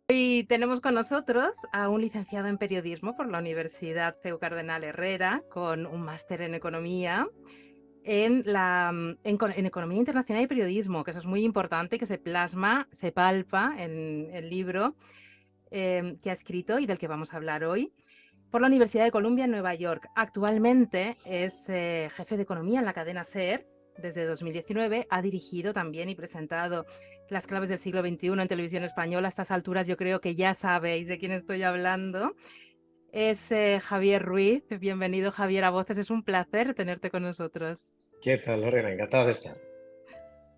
Hoy tenemos con nosotros a un licenciado en periodismo por la Universidad CEU Cardenal Herrera, con un máster en economía, en economía internacional y periodismo, que eso es muy importante, que se plasma, se palpa en el libro que ha escrito y del que vamos a hablar hoy, por la Universidad de Columbia en Nueva York. Actualmente es jefe de economía en la cadena SER. Desde 2019 ha dirigido también y presentado Las claves del siglo XXI en televisión española. A estas alturas yo creo que ya sabéis de quién estoy hablando. Es Javier Ruiz. Bienvenido, Javier, a Voces. Es un placer tenerte con nosotros. ¿Qué tal, Lorena? Encantado de estar.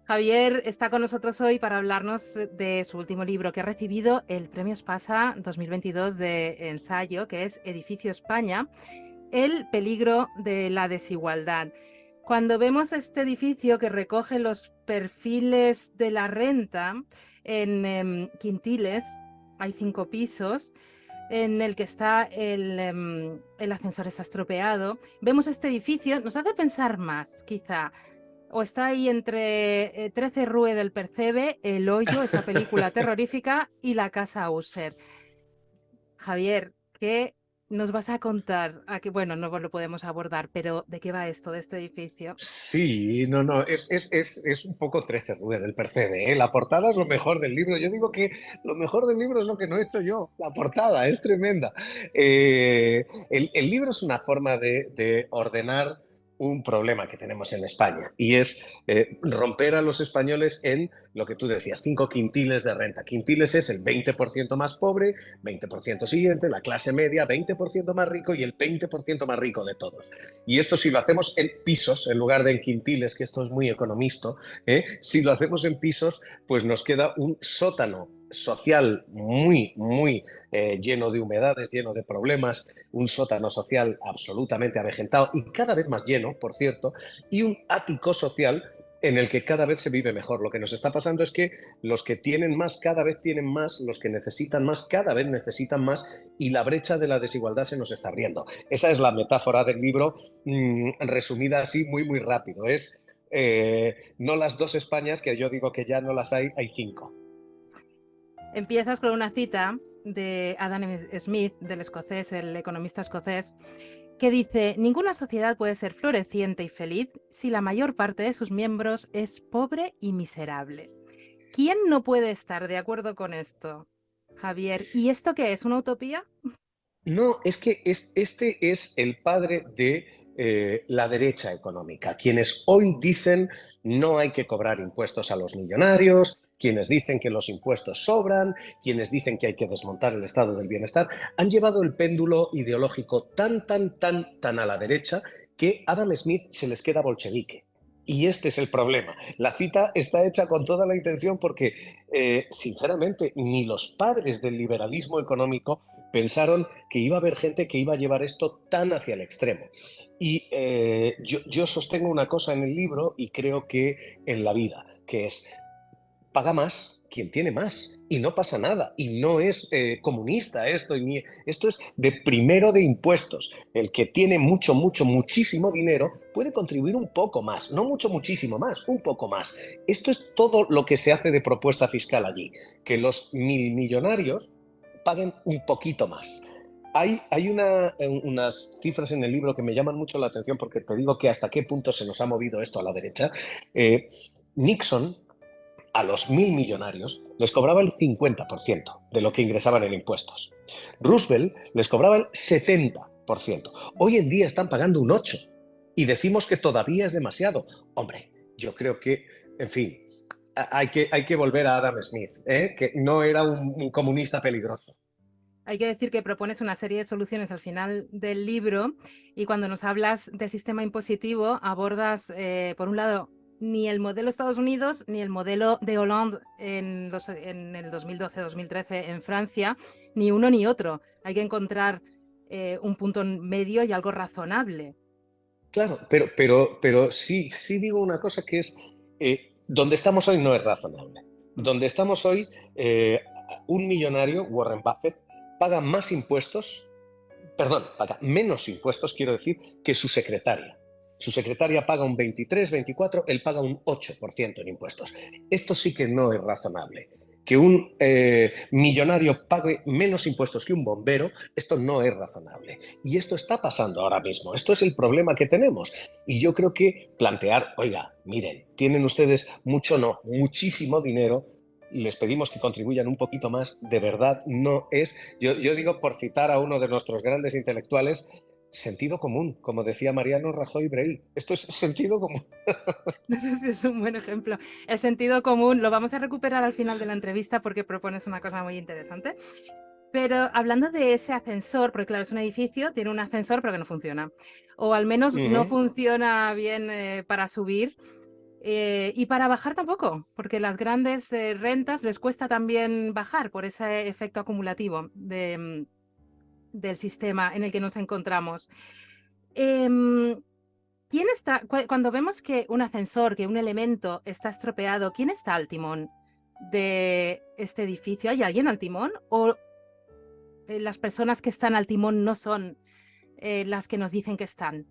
Javier está con nosotros hoy para hablarnos de su último libro, que ha recibido el Premio Espasa 2022 de ensayo, que es Edificio España, el peligro de la desigualdad. Cuando vemos este edificio que recoge los perfiles de la renta en Quintiles, hay 5 pisos, en el que está el ascensor está estropeado, vemos este edificio, nos hace pensar más, quizá, o está ahí entre 13 Rue del Percebe, El Hoyo, esa película terrorífica, y La Casa User. Javier, ¿qué nos vas a contar? Bueno, no lo podemos abordar, pero ¿de qué va esto de este edificio? Sí, no, es un poco 13 Rue del Percebe, ¿eh? La portada es lo mejor del libro. Yo digo que lo mejor del libro es lo que no he hecho yo. La portada es tremenda. El libro es una forma de ordenar un problema que tenemos en España y es romper a los españoles en lo que tú decías, 5 quintiles de renta. Quintiles es el 20% más pobre, 20% siguiente, la clase media, 20% más rico y el 20% más rico de todos. Y esto si lo hacemos en pisos, en lugar de en quintiles, que esto es muy economista, si lo hacemos en pisos, pues nos queda un sótano social muy lleno de humedades, lleno de problemas, un sótano social absolutamente avejentado y cada vez más lleno, por cierto, y un ático social en el que cada vez se vive mejor. Lo que nos está pasando es que los que tienen más cada vez tienen más, los que necesitan más cada vez necesitan más y la brecha de la desigualdad se nos está abriendo. Esa es la metáfora del libro, resumida así muy rápido. Es no las dos Españas, que yo digo que ya no las hay 5. Empiezas con una cita de Adam Smith, del escocés, el economista escocés, que dice: ninguna sociedad puede ser floreciente y feliz si la mayor parte de sus miembros es pobre y miserable. ¿Quién no puede estar de acuerdo con esto, Javier? ¿Y esto qué es? ¿Una utopía? No, es que este es el padre de la derecha económica, quienes hoy dicen no hay que cobrar impuestos a los millonarios, quienes dicen que los impuestos sobran, quienes dicen que hay que desmontar el estado del bienestar, han llevado el péndulo ideológico tan a la derecha que Adam Smith se les queda bolchevique. Y este es el problema. La cita está hecha con toda la intención porque, sinceramente, ni los padres del liberalismo económico pensaron que iba a haber gente que iba a llevar esto tan hacia el extremo. Y yo sostengo una cosa en el libro y creo que en la vida, que es paga más quien tiene más y no pasa nada y no es comunista esto, esto es de primero de impuestos. El que tiene muchísimo dinero puede contribuir un poco más, no muchísimo más, un poco más. Esto es todo lo que se hace de propuesta fiscal allí, que los millonarios paguen un poquito más. Hay unas cifras en el libro que me llaman mucho la atención porque te digo que hasta qué punto se nos ha movido esto a la derecha. Nixon a los 1.000 millonarios les cobraba el 50% de lo que ingresaban en impuestos. Roosevelt les cobraba el 70%. Hoy en día están pagando un 8% y decimos que todavía es demasiado. Hombre, yo creo que, en fin, hay que volver a Adam Smith, que no era un comunista peligroso. Hay que decir que propones una serie de soluciones al final del libro y cuando nos hablas del sistema impositivo abordas, por un lado, ni el modelo Estados Unidos ni el modelo de Hollande en el 2012-2013 en Francia, ni uno ni otro. Hay que encontrar un punto medio y algo razonable. Claro, pero sí digo una cosa que es, donde estamos hoy no es razonable. Donde estamos hoy, un millonario, Warren Buffett, paga más impuestos, perdón, paga menos impuestos, quiero decir, que su secretaria. Su secretaria paga un 23, 24, él paga un 8% en impuestos. Esto sí que no es razonable. que un millonario pague menos impuestos que un bombero, esto no es razonable. Y esto está pasando ahora mismo. Esto es el problema que tenemos. Y yo creo que plantear, oiga, miren, tienen ustedes mucho, no, muchísimo dinero, les pedimos que contribuyan un poquito más, de verdad no es, yo digo, por citar a uno de nuestros grandes intelectuales, sentido común, como decía Mariano Rajoy Brey. Esto es sentido común. Ese es un buen ejemplo. El sentido común lo vamos a recuperar al final de la entrevista porque propones una cosa muy interesante. Pero hablando de ese ascensor, porque claro, es un edificio, tiene un ascensor pero que no funciona. O al menos no funciona bien para subir y para bajar tampoco, porque las grandes rentas les cuesta también bajar por ese efecto acumulativo del sistema en el que nos encontramos. Em, ¿Quién está, cuando vemos que un ascensor, que un elemento está estropeado, quién está al timón de este edificio? ¿Hay alguien al timón? ¿O las personas que están al timón no son las que nos dicen que están?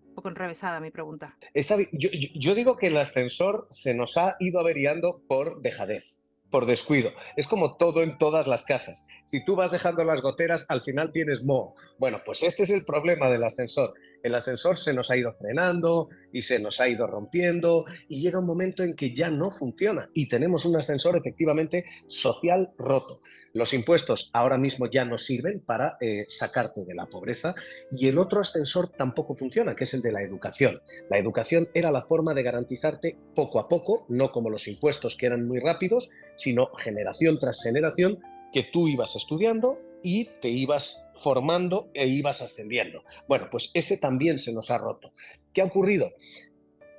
Un poco enrevesada mi pregunta. Yo digo que el ascensor se nos ha ido averiando por dejadez, por descuido. Es como todo en todas las casas. Si tú vas dejando las goteras, al final tienes moho. Bueno, pues este es el problema del ascensor. El ascensor se nos ha ido frenando y se nos ha ido rompiendo y llega un momento en que ya no funciona y tenemos un ascensor efectivamente social roto. Los impuestos ahora mismo ya no sirven para sacarte de la pobreza y el otro ascensor tampoco funciona, que es el de la educación. La educación era la forma de garantizarte poco a poco, no como los impuestos que eran muy rápidos, sino generación tras generación, que tú ibas estudiando y te ibas formando e ibas ascendiendo. Bueno, pues ese también se nos ha roto. ¿Qué ha ocurrido?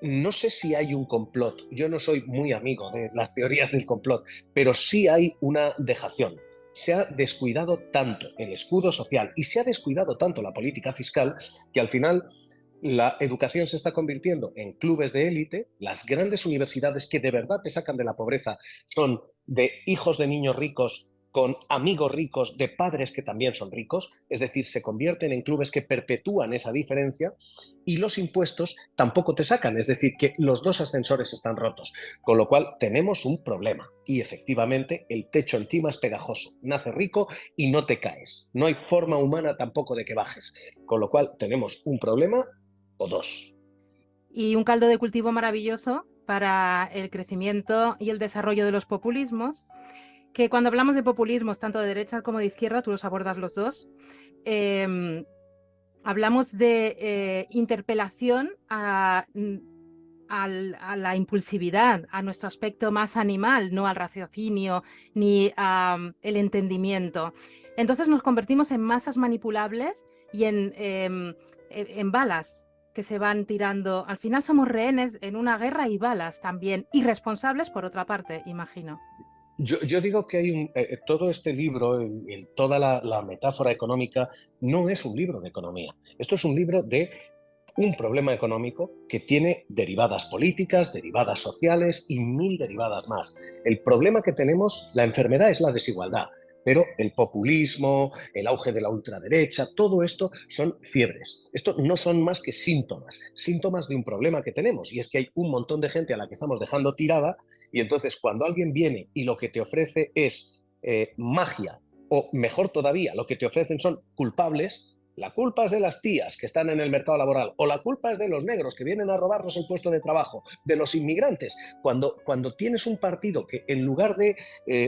No sé si hay un complot, yo no soy muy amigo de las teorías del complot, pero sí hay una dejación. Se ha descuidado tanto el escudo social y se ha descuidado tanto la política fiscal que al final la educación se está convirtiendo en clubes de élite. Las grandes universidades que de verdad te sacan de la pobreza son de hijos de niños ricos con amigos ricos de padres que también son ricos, es decir, se convierten en clubes que perpetúan esa diferencia y los impuestos tampoco te sacan, es decir, que los dos ascensores están rotos, con lo cual tenemos un problema y efectivamente el techo encima es pegajoso, nace rico y no te caes, no hay forma humana tampoco de que bajes, con lo cual tenemos un problema o dos. Y un caldo de cultivo maravilloso para el crecimiento y el desarrollo de los populismos, que cuando hablamos de populismos, tanto de derecha como de izquierda, tú los abordas los dos, hablamos de interpelación a la impulsividad, a nuestro aspecto más animal, no al raciocinio ni al entendimiento. Entonces nos convertimos en masas manipulables y en balas que se van tirando. Al final somos rehenes en una guerra y balas también, irresponsables por otra parte, imagino. Yo digo que hay todo este libro, toda la metáfora económica, no es un libro de economía. Esto es un libro de un problema económico que tiene derivadas políticas, derivadas sociales y mil derivadas más. El problema que tenemos, la enfermedad es la desigualdad, pero el populismo, el auge de la ultraderecha, todo esto son fiebres. Esto no son más que síntomas, síntomas de un problema que tenemos y es que hay un montón de gente a la que estamos dejando tirada y entonces cuando alguien viene y lo que te ofrece es magia o mejor todavía, lo que te ofrecen son culpables. La culpa es de las tías que están en el mercado laboral o la culpa es de los negros que vienen a robarnos el puesto de trabajo, de los inmigrantes. Cuando tienes un partido que en lugar de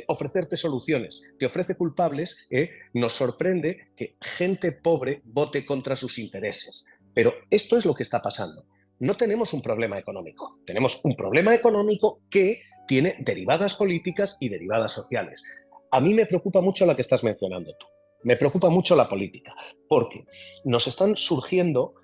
ofrecerte soluciones te ofrece culpables, nos sorprende que gente pobre vote contra sus intereses. Pero esto es lo que está pasando. No tenemos un problema económico, tenemos un problema económico que tiene derivadas políticas y derivadas sociales. A mí me preocupa mucho la que estás mencionando tú. Me preocupa mucho la política, porque nos están surgiendo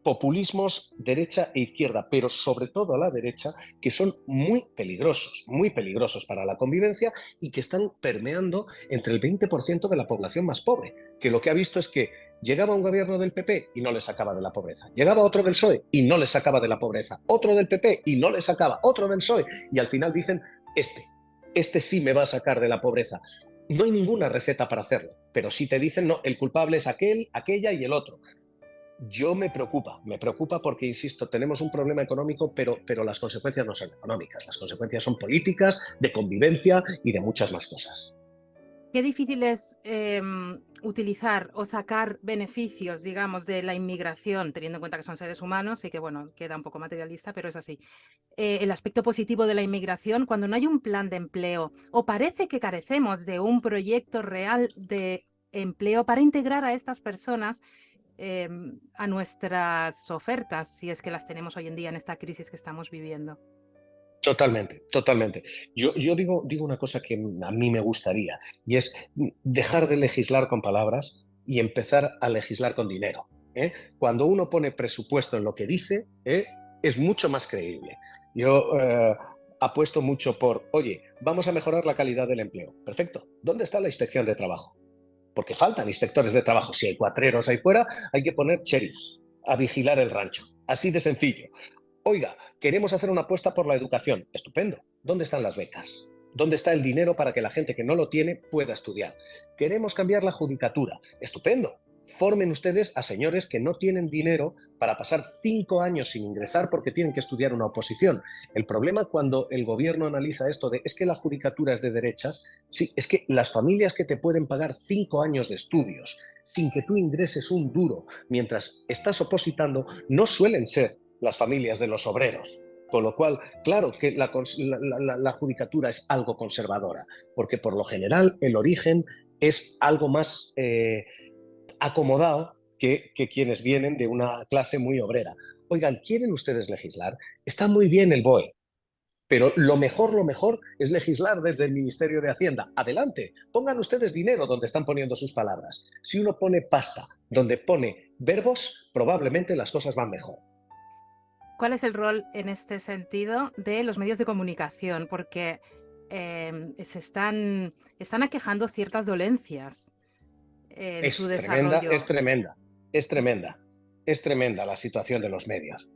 populismos derecha e izquierda, pero sobre todo a la derecha, que son muy peligrosos para la convivencia y que están permeando entre el 20% de la población más pobre, que lo que ha visto es que llegaba un gobierno del PP y no le sacaba de la pobreza, llegaba otro del PSOE y no le sacaba de la pobreza, otro del PP y no le sacaba, otro del PSOE y al final dicen, este sí me va a sacar de la pobreza. No hay ninguna receta para hacerlo, pero sí te dicen, no, el culpable es aquel, aquella y el otro. Yo me preocupa porque, insisto, tenemos un problema económico, pero las consecuencias no son económicas, las consecuencias son políticas, de convivencia y de muchas más cosas. Qué difícil es utilizar o sacar beneficios, digamos, de la inmigración, teniendo en cuenta que son seres humanos y que, bueno, queda un poco materialista, pero es así. El aspecto positivo de la inmigración cuando no hay un plan de empleo o parece que carecemos de un proyecto real de empleo para integrar a estas personas a nuestras ofertas, si es que las tenemos hoy en día en esta crisis que estamos viviendo. Totalmente, totalmente. Yo digo una cosa que a mí me gustaría, y es dejar de legislar con palabras y empezar a legislar con dinero. ¿Eh? Cuando uno pone presupuesto en lo que dice, es mucho más creíble. Yo apuesto mucho por, oye, vamos a mejorar la calidad del empleo. Perfecto. ¿Dónde está la inspección de trabajo? Porque faltan inspectores de trabajo. Si hay cuatreros ahí fuera, hay que poner sheriffs a vigilar el rancho. Así de sencillo. Oiga, queremos hacer una apuesta por la educación. Estupendo. ¿Dónde están las becas? ¿Dónde está el dinero para que la gente que no lo tiene pueda estudiar? Queremos cambiar la judicatura. Estupendo. Formen ustedes a señores que no tienen dinero para pasar 5 años sin ingresar porque tienen que estudiar una oposición. El problema cuando el gobierno analiza esto de es que la judicatura es de derechas, sí, es que las familias que te pueden pagar 5 años de estudios sin que tú ingreses un duro mientras estás opositando no suelen ser las familias de los obreros. Con lo cual, claro que la judicatura es algo conservadora, porque por lo general el origen es algo más acomodado que quienes vienen de una clase muy obrera. Oigan, ¿quieren ustedes legislar? Está muy bien el BOE, pero lo mejor es legislar desde el Ministerio de Hacienda. Adelante, pongan ustedes dinero donde están poniendo sus palabras. Si uno pone pasta donde pone verbos, probablemente las cosas van mejor. ¿Cuál es el rol en este sentido de los medios de comunicación? Porque están aquejando ciertas dolencias en su Es tremenda, es desarrollo. tremenda, es tremenda, es tremenda la situación de los medios.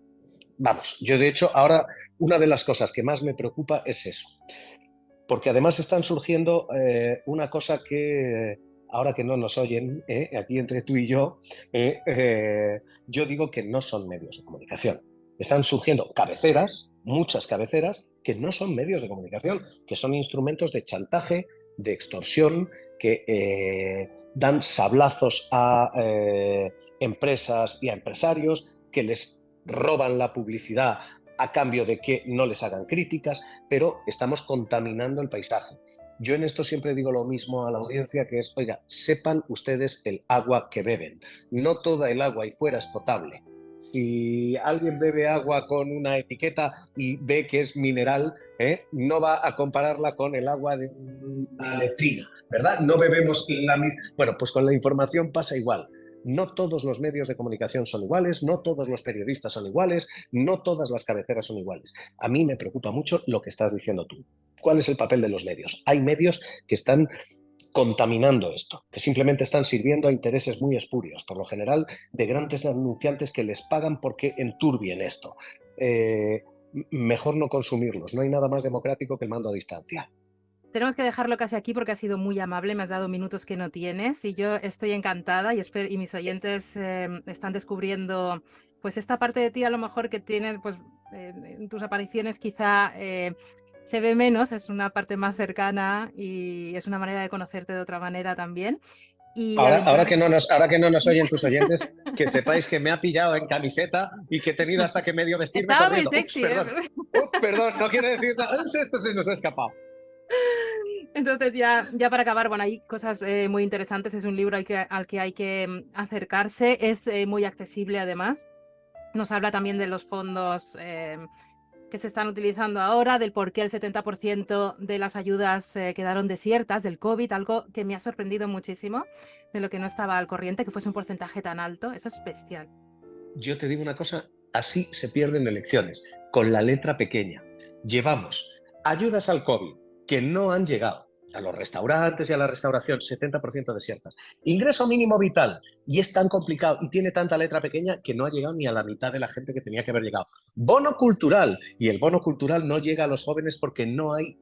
Vamos, yo de hecho ahora una de las cosas que más me preocupa es eso, porque además están surgiendo una cosa que ahora que no nos oyen, aquí entre tú y yo digo que no son medios de comunicación. Están surgiendo cabeceras, muchas cabeceras, que no son medios de comunicación, que son instrumentos de chantaje, de extorsión, que dan sablazos a empresas y a empresarios, que les roban la publicidad a cambio de que no les hagan críticas, pero estamos contaminando el paisaje. Yo en esto siempre digo lo mismo a la audiencia, que es, oiga, sepan ustedes el agua que beben. No toda el agua ahí fuera es potable. Si alguien bebe agua con una etiqueta y ve que es mineral, no va a compararla con el agua de una letrina, ¿verdad? No bebemos la misma. Bueno, pues con la información pasa igual. No todos los medios de comunicación son iguales, no todos los periodistas son iguales, no todas las cabeceras son iguales. A mí me preocupa mucho lo que estás diciendo tú. ¿Cuál es el papel de los medios? Hay medios que están contaminando esto, que simplemente están sirviendo a intereses muy espurios, por lo general de grandes anunciantes que les pagan porque enturbien esto. Mejor no consumirlos, no hay nada más democrático que el mando a distancia. Tenemos que dejarlo casi aquí porque ha sido muy amable, me has dado minutos que no tienes y yo estoy encantada y mis oyentes están descubriendo pues esta parte de ti a lo mejor que tienes pues en tus apariciones quizá se ve menos, es una parte más cercana y es una manera de conocerte de otra manera también. Y además, Ahora que no nos oyen tus oyentes, que sepáis que me ha pillado en camiseta y que he tenido hasta que medio vestirme estaba muy corriendo. Ups, sexy, ¿eh? perdón. Ups, perdón, no quiero decir nada. Esto se nos ha escapado. Entonces, ya para acabar, bueno, hay cosas muy interesantes. Es un libro al que hay que acercarse. Es muy accesible, además. Nos habla también de los fondos que se están utilizando ahora, del por qué el 70% de las ayudas quedaron desiertas del COVID, algo que me ha sorprendido muchísimo, de lo que no estaba al corriente, que fuese un porcentaje tan alto. Eso es bestial. Yo te digo una cosa, así se pierden elecciones, con la letra pequeña. Llevamos ayudas al COVID que no han llegado a los restaurantes y a la restauración, 70% desiertas. Ingreso mínimo vital, y es tan complicado y tiene tanta letra pequeña que no ha llegado ni a la mitad de la gente que tenía que haber llegado. Bono cultural, y el bono cultural no llega a los jóvenes porque no hay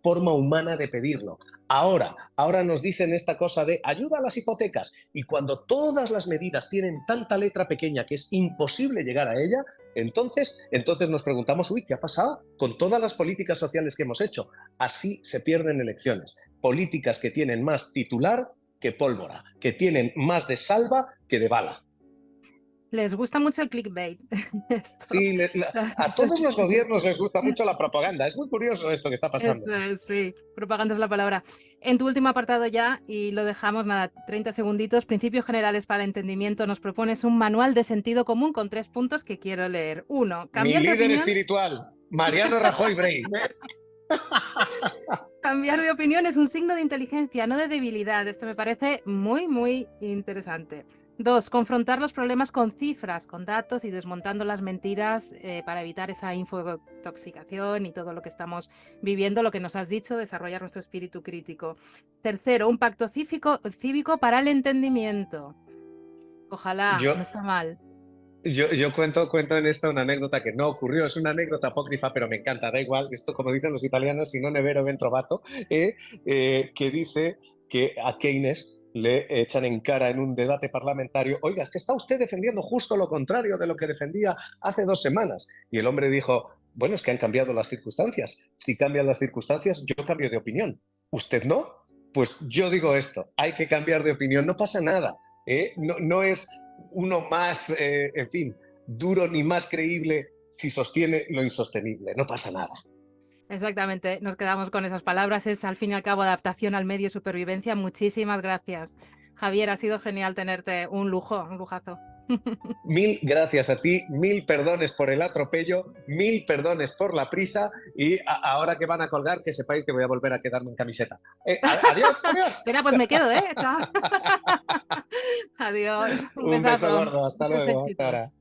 forma humana de pedirlo. Ahora nos dicen esta cosa de ayuda a las hipotecas, y cuando todas las medidas tienen tanta letra pequeña que es imposible llegar a ella, entonces nos preguntamos, uy, ¿qué ha pasado con todas las políticas sociales que hemos hecho? Así se pierden elecciones. Políticas que tienen más titular que pólvora, que tienen más de salva que de bala. Les gusta mucho el clickbait. Sí, a todos los gobiernos les gusta mucho la propaganda. Es muy curioso esto que está pasando. Sí, propaganda es la palabra. En tu último apartado ya, y lo dejamos, nada, 30 segunditos, principios generales para el entendimiento, nos propones un manual de sentido común con 3 puntos que quiero leer. 1, Mi cambiar de líder opinión. espiritual, Mariano Rajoy Brey. Cambiar de opinión es un signo de inteligencia, no de debilidad. Esto me parece muy, muy interesante. 2, confrontar los problemas con cifras, con datos y desmontando las mentiras para evitar esa infotoxicación y todo lo que estamos viviendo, lo que nos has dicho, desarrollar nuestro espíritu crítico. 3, un pacto cívico para el entendimiento. Ojalá, Yo, no está mal. yo cuento en esta una anécdota que no ocurrió, es una anécdota apócrifa, pero me encanta, da igual, esto como dicen los italianos, si no nevero ben trovato, que dice que a Keynes le echan en cara en un debate parlamentario, oiga, es que está usted defendiendo justo lo contrario de lo que defendía hace 2 semanas. Y el hombre dijo, bueno, es que han cambiado las circunstancias. Si cambian las circunstancias, yo cambio de opinión. ¿Usted no? Pues yo digo esto, hay que cambiar de opinión, no pasa nada. No es uno más, en fin, duro ni más creíble si sostiene lo insostenible, no pasa nada. Exactamente, nos quedamos con esas palabras. Es al fin y al cabo adaptación al medio y supervivencia. Muchísimas gracias, Javier. Ha sido genial tenerte. Un lujo, un lujazo. Mil gracias a ti, mil perdones por el atropello, mil perdones por la prisa y ahora que van a colgar, que sepáis que voy a volver a quedarme en camiseta. Adiós, adiós. Espera, pues me quedo, ¿eh? Chao. Adiós. Un Un beso besazo. gordo, hasta Muchos luego, hasta éxitos. ahora.